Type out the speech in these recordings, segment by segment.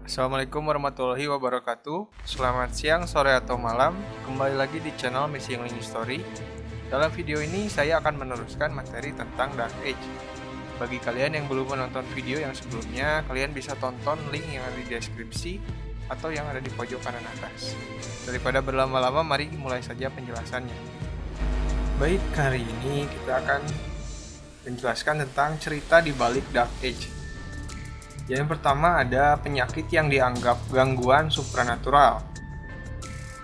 Assalamualaikum warahmatullahi wabarakatuh. Selamat siang, sore, atau malam. Kembali lagi di channel Missing Link Story. Dalam video ini saya akan meneruskan materi tentang Dark Age. Bagi kalian yang belum menonton video yang sebelumnya, kalian bisa tonton link yang ada di deskripsi atau yang ada di pojok kanan atas. Daripada berlama-lama, mari mulai saja penjelasannya. Baik, hari ini kita akan menjelaskan tentang cerita di balik Dark Age. Yang pertama ada penyakit yang dianggap gangguan supranatural.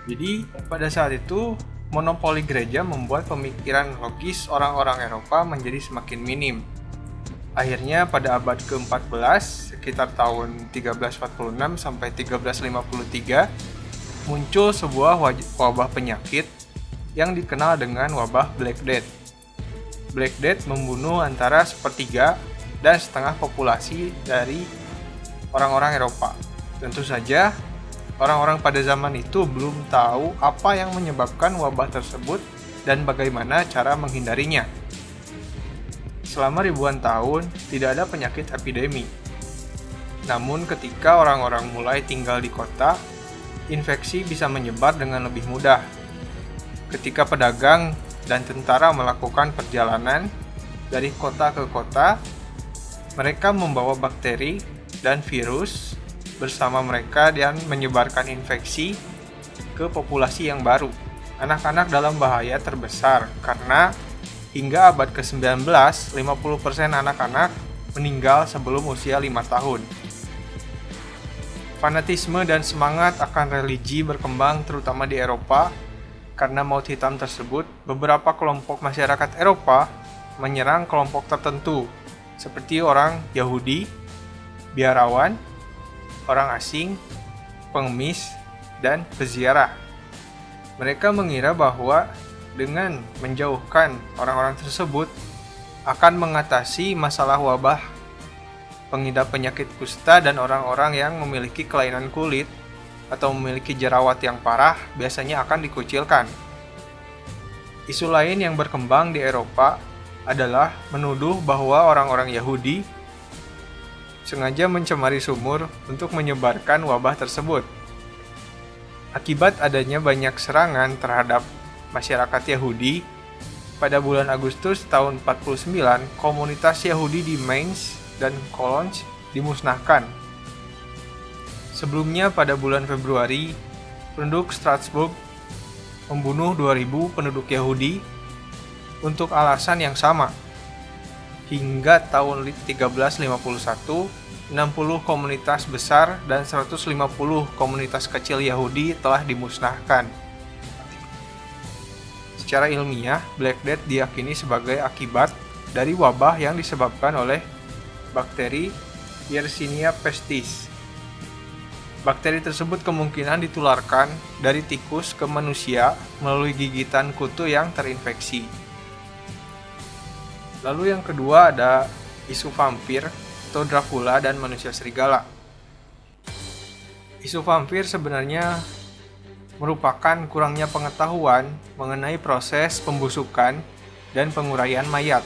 Jadi pada saat itu monopoli gereja membuat pemikiran logis orang-orang Eropa menjadi semakin minim. Akhirnya pada abad ke-14 sekitar tahun 1346 sampai 1353 muncul sebuah wabah penyakit yang dikenal dengan wabah Black Death. Black Death membunuh antara sepertiga dan setengah populasi dari orang-orang Eropa. Tentu saja, orang-orang pada zaman itu belum tahu apa yang menyebabkan wabah tersebut dan bagaimana cara menghindarinya. Selama ribuan tahun, tidak ada penyakit epidemi. Namun ketika orang-orang mulai tinggal di kota, infeksi bisa menyebar dengan lebih mudah. Ketika pedagang dan tentara melakukan perjalanan dari kota ke kota, mereka membawa bakteri dan virus bersama mereka dan menyebarkan infeksi ke populasi yang baru. Anak-anak dalam bahaya terbesar karena hingga abad ke-19, 50% anak-anak meninggal sebelum usia 5 tahun. Fanatisme dan semangat akan religi berkembang terutama di Eropa. Karena maut hitam tersebut, beberapa kelompok masyarakat Eropa menyerang kelompok tertentu, seperti orang Yahudi, biarawan, orang asing, pengemis, dan peziarah. Mereka mengira bahwa dengan menjauhkan orang-orang tersebut akan mengatasi masalah wabah, pengidap penyakit kusta, dan orang-orang yang memiliki kelainan kulit atau memiliki jerawat yang parah biasanya akan dikucilkan. Isu lain yang berkembang di Eropa adalah menuduh bahwa orang-orang Yahudi sengaja mencemari sumur untuk menyebarkan wabah tersebut. Akibat adanya banyak serangan terhadap masyarakat Yahudi, pada bulan Agustus tahun 49, komunitas Yahudi di Mainz dan Cologne dimusnahkan. Sebelumnya pada bulan Februari, penduduk Strasbourg membunuh 2.000 penduduk Yahudi untuk alasan yang sama. Hingga tahun 1351, 60 komunitas besar dan 150 komunitas kecil Yahudi telah dimusnahkan. Secara ilmiah, Black Death diyakini sebagai akibat dari wabah yang disebabkan oleh bakteri Yersinia pestis. Bakteri tersebut kemungkinan ditularkan dari tikus ke manusia melalui gigitan kutu yang terinfeksi. Lalu yang kedua ada isu vampir atau Dracula dan manusia serigala. Isu vampir sebenarnya merupakan kurangnya pengetahuan mengenai proses pembusukan dan penguraian mayat.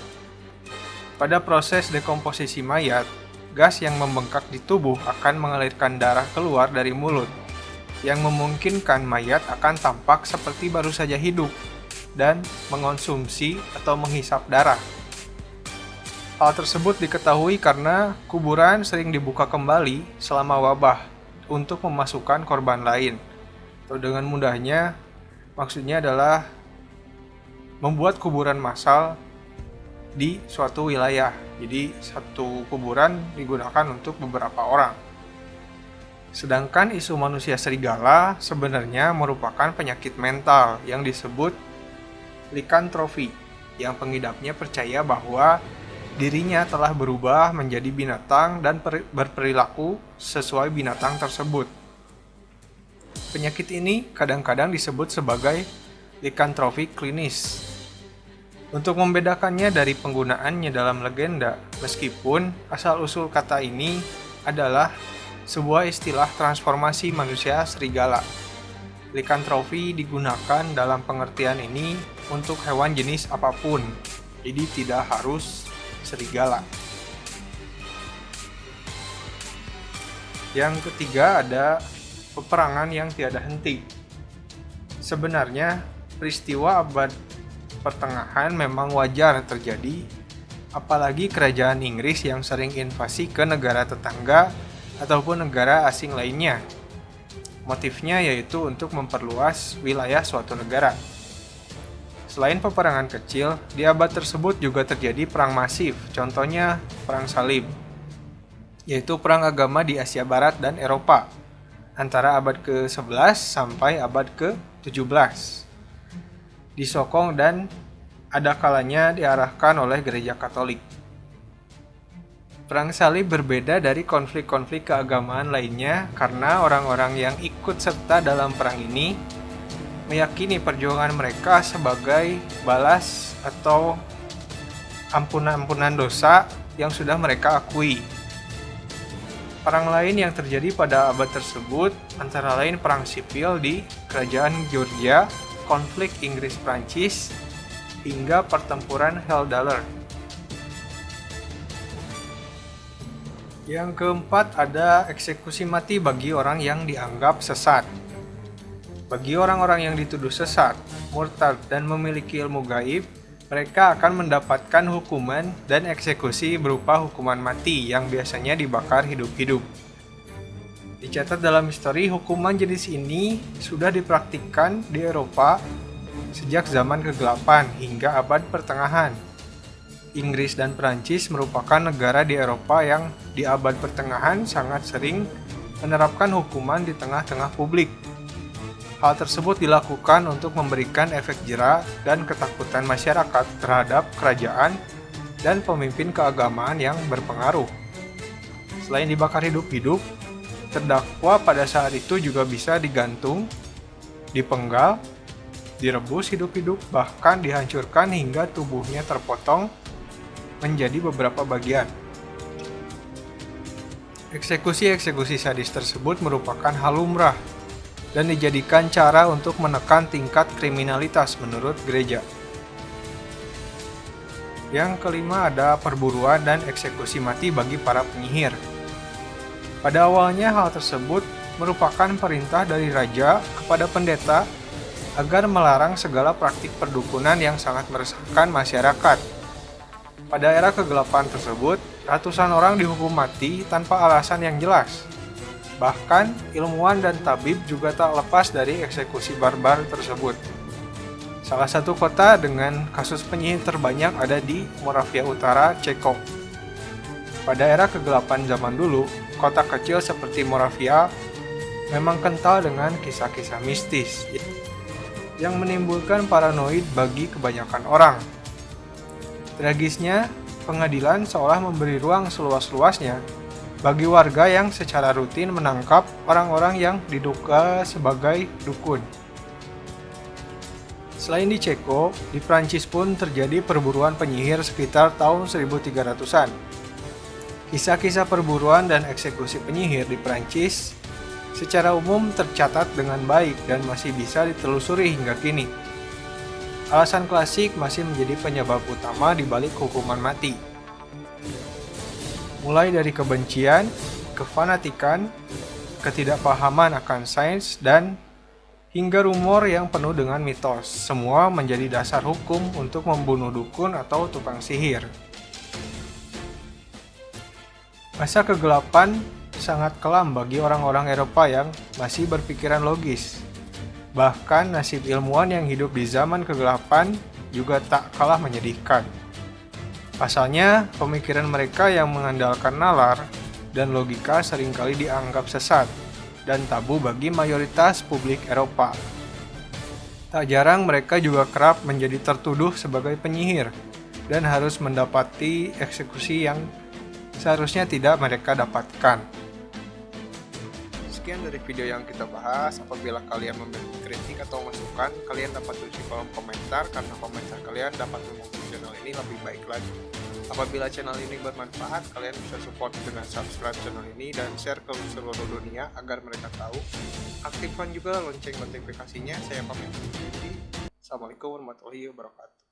Pada proses dekomposisi mayat, gas yang membengkak di tubuh akan mengalirkan darah keluar dari mulut, yang memungkinkan mayat akan tampak seperti baru saja hidup dan mengonsumsi atau menghisap darah. Hal tersebut diketahui karena kuburan sering dibuka kembali selama wabah untuk memasukkan korban lain. Atau dengan mudahnya, maksudnya adalah membuat kuburan massal di suatu wilayah. Jadi satu kuburan digunakan untuk beberapa orang. Sedangkan isu manusia serigala sebenarnya merupakan penyakit mental yang disebut likantrofi, yang pengidapnya percaya bahwa dirinya telah berubah menjadi binatang dan berperilaku sesuai binatang tersebut. Penyakit ini kadang-kadang disebut sebagai likantrofi klinis. Untuk membedakannya dari penggunaannya dalam legenda, meskipun asal-usul kata ini adalah sebuah istilah transformasi manusia serigala. Likantrofi digunakan dalam pengertian ini untuk hewan jenis apapun, jadi tidak harus serigala. Yang ketiga ada peperangan yang tiada henti. Sebenarnya peristiwa abad pertengahan memang wajar terjadi, apalagi kerajaan Inggris yang sering invasi ke negara tetangga ataupun negara asing lainnya. Motifnya yaitu untuk memperluas wilayah suatu negara. Selain peperangan kecil, di abad tersebut juga terjadi perang masif, contohnya Perang Salib, yaitu perang agama di Asia Barat dan Eropa, antara abad ke-11 sampai abad ke-17. Disokong dan ada kalanya diarahkan oleh gereja Katolik. Perang Salib berbeda dari konflik-konflik keagamaan lainnya karena orang-orang yang ikut serta dalam perang ini meyakini perjuangan mereka sebagai balas atau ampunan dosa yang sudah mereka akui. Perang lain yang terjadi pada abad tersebut antara lain perang sipil di Kerajaan Georgia, konflik Inggris-Prancis, hingga pertempuran Heldaler. Yang keempat ada eksekusi mati bagi orang yang dianggap sesat. Bagi orang-orang yang dituduh sesat, murtad, dan memiliki ilmu gaib, mereka akan mendapatkan hukuman dan eksekusi berupa hukuman mati yang biasanya dibakar hidup-hidup. Dicatat dalam histori, hukuman jenis ini sudah dipraktikkan di Eropa sejak zaman kegelapan hingga abad pertengahan. Inggris dan Prancis merupakan negara di Eropa yang di abad pertengahan sangat sering menerapkan hukuman di tengah-tengah publik. Hal tersebut dilakukan untuk memberikan efek jera dan ketakutan masyarakat terhadap kerajaan dan pemimpin keagamaan yang berpengaruh. Selain dibakar hidup-hidup, terdakwa pada saat itu juga bisa digantung, dipenggal, direbus hidup-hidup, bahkan dihancurkan hingga tubuhnya terpotong menjadi beberapa bagian. Eksekusi-eksekusi sadis tersebut merupakan hal lumrah dan dijadikan cara untuk menekan tingkat kriminalitas menurut gereja. Yang kelima ada perburuan dan eksekusi mati bagi para penyihir. Pada awalnya hal tersebut merupakan perintah dari raja kepada pendeta agar melarang segala praktik perdukunan yang sangat meresahkan masyarakat. Pada era kegelapan tersebut, ratusan orang dihukum mati tanpa alasan yang jelas. Bahkan, ilmuwan dan tabib juga tak lepas dari eksekusi barbar tersebut. Salah satu kota dengan kasus penyihir terbanyak ada di Moravia Utara, Ceko. Pada era kegelapan zaman dulu, kota kecil seperti Moravia memang kental dengan kisah-kisah mistis yang menimbulkan paranoid bagi kebanyakan orang. Tragisnya, pengadilan seolah memberi ruang seluas-luasnya bagi warga yang secara rutin menangkap orang-orang yang diduga sebagai dukun. Selain di Ceko, di Prancis pun terjadi perburuan penyihir sekitar tahun 1300-an. Kisah-kisah perburuan dan eksekusi penyihir di Prancis secara umum tercatat dengan baik dan masih bisa ditelusuri hingga kini. Alasan klasik masih menjadi penyebab utama di balik hukuman mati. Mulai dari kebencian, kefanatikan, ketidakpahaman akan sains, dan hingga rumor yang penuh dengan mitos, semua menjadi dasar hukum untuk membunuh dukun atau tukang sihir. Masa kegelapan sangat kelam bagi orang-orang Eropa yang masih berpikiran logis. Bahkan nasib ilmuwan yang hidup di zaman kegelapan juga tak kalah menyedihkan. Pasalnya, pemikiran mereka yang mengandalkan nalar dan logika seringkali dianggap sesat dan tabu bagi mayoritas publik Eropa. Tak jarang mereka juga kerap menjadi tertuduh sebagai penyihir dan harus mendapati eksekusi yang seharusnya tidak mereka dapatkan. Sekian dari video yang kita bahas. Apabila kalian memiliki kritik atau masukan, kalian dapat tulis di kolom komentar karena komentar kalian dapat membantu channel ini lebih baik lagi. Apabila channel ini bermanfaat, kalian bisa support dengan subscribe channel ini dan share ke seluruh dunia agar mereka tahu. Aktifkan juga lonceng notifikasinya. Saya pamit undur diri. Assalamualaikum warahmatullahi wabarakatuh.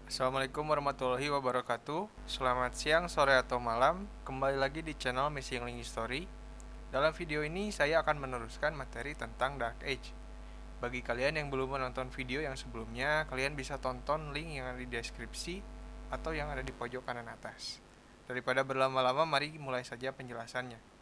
Assalamualaikum warahmatullahi wabarakatuh. Selamat siang, sore, atau malam. Kembali lagi di channel Missing Link History. Dalam video ini saya akan meneruskan materi tentang Dark Age. Bagi kalian yang belum menonton video yang sebelumnya, kalian bisa tonton link yang ada di deskripsi atau yang ada di pojok kanan atas. Daripada berlama-lama, mari mulai saja penjelasannya.